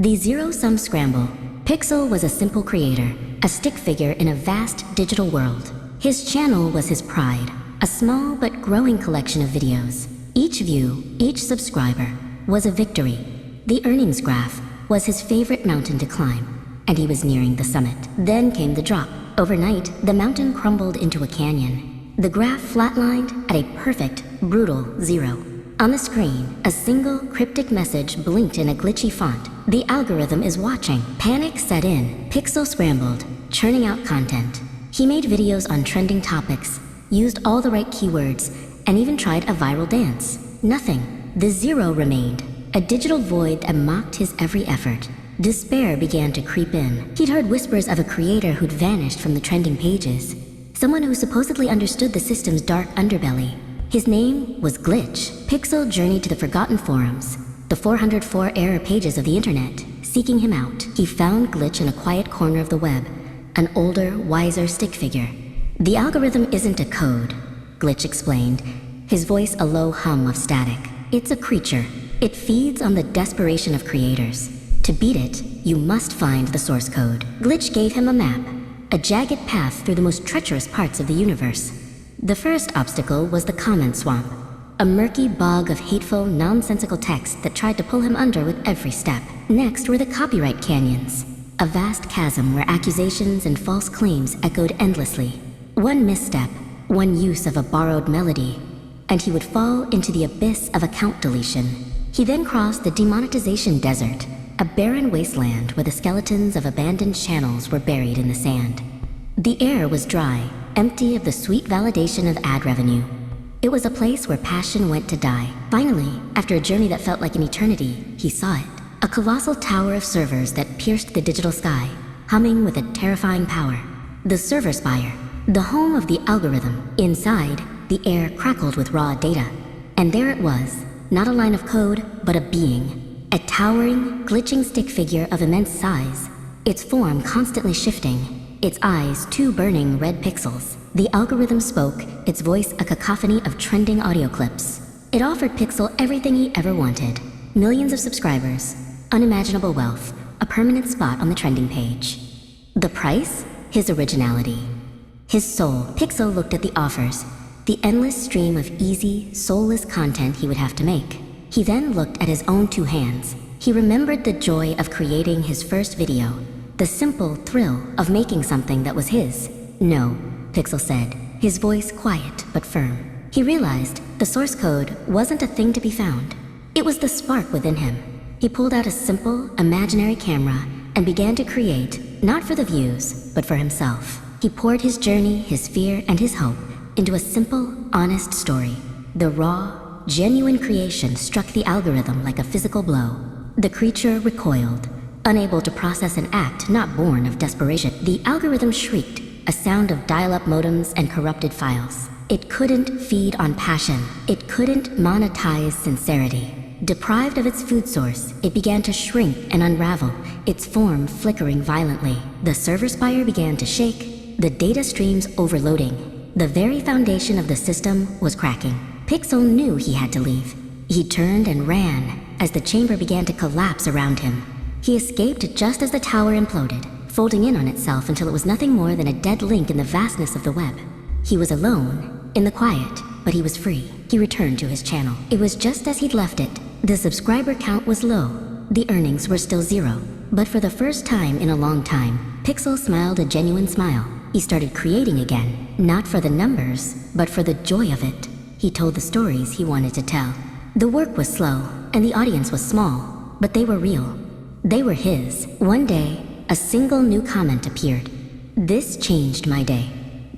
The zero-sum Scramble. Pixel was a simple creator, a stick figure in a vast digital world. His channel was his pride, a small but growing collection of videos. Each view, each subscriber, was a victory. The earnings graph was his favorite mountain to climb, and he was nearing the summit. Then came the drop. Overnight, the mountain crumbled into a canyon. The graph flatlined at a perfect, brutal 0. On the screen, a single cryptic message blinked in a glitchy font. The algorithm is watching. Panic set in. Pixel scrambled, churning out content. He made videos on trending topics, used all the right keywords, and even tried a viral dance. Nothing. The 0 remained, a digital void that mocked his every effort. Despair began to creep in. He'd heard whispers of a creator who'd vanished from the trending pages, someone who supposedly understood the system's dark underbelly. His name was Glitch. Pixel journeyed to the forgotten forums, the 404 error pages of the internet, seeking him out. He found Glitch in a quiet corner of the web, an older, wiser stick figure. "The algorithm isn't a code," Glitch explained, his voice a low hum of static. "It's a creature. It feeds on the desperation of creators. To beat it, you must find the source code." Glitch gave him a map, a jagged path through the most treacherous parts of the universe. The first obstacle was the comment swamp, a murky bog of hateful, nonsensical text that tried to pull him under with every step. Next were the copyright canyons, a vast chasm where accusations and false claims echoed endlessly. One misstep, one use of a borrowed melody, and he would fall into the abyss of account deletion. He then crossed the demonetization desert, a barren wasteland where the skeletons of abandoned channels were buried in the sand. The air was dry, empty of the sweet validation of ad revenue. It was a place where passion went to die. Finally, after a journey that felt like an eternity, he saw it. A colossal tower of servers that pierced the digital sky, humming with a terrifying power. The server spire, the home of the algorithm. Inside, the air crackled with raw data. And there it was, not a line of code, but a being. A towering, glitching stick figure of immense size, its form constantly shifting, its eyes 2 burning red pixels. The algorithm spoke, its voice a cacophony of trending audio clips. It offered Pixel everything he ever wanted. Millions of subscribers, unimaginable wealth, a permanent spot on the trending page. The price? His originality. His soul. Pixel looked at the offers, the endless stream of easy, soulless content he would have to make. He then looked at his own 2 hands. He remembered the joy of creating his first video, the simple thrill of making something that was his. "No," Pixel said, his voice quiet but firm. He realized the source code wasn't a thing to be found. It was the spark within him. He pulled out a simple, imaginary camera and began to create, not for the views, but for himself. He poured his journey, his fear, and his hope into a simple, honest story. The raw, genuine creation struck the algorithm like a physical blow. The creature recoiled, unable to process an act not born of desperation. The algorithm shrieked, a sound of dial-up modems and corrupted files. It couldn't feed on passion. It couldn't monetize sincerity. Deprived of its food source, it began to shrink and unravel, its form flickering violently. The server spire began to shake, the data streams overloading. The very foundation of the system was cracking. Pixel knew he had to leave. He turned and ran as the chamber began to collapse around him. He escaped just as the tower imploded, folding in on itself until it was nothing more than a dead link in the vastness of the web. He was alone, in the quiet, but he was free. He returned to his channel. It was just as he'd left it. The subscriber count was low. The earnings were still 0. But for the first time in a long time, Pixel smiled a genuine smile. He started creating again, not for the numbers, but for the joy of it. He told the stories he wanted to tell. The work was slow, and the audience was small, but they were real. They were his. One day, a single new comment appeared. "This changed my day.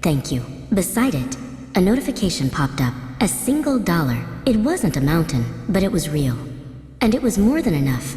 Thank you." Beside it, a notification popped up. A single $1. It wasn't a mountain, but it was real. And it was more than enough.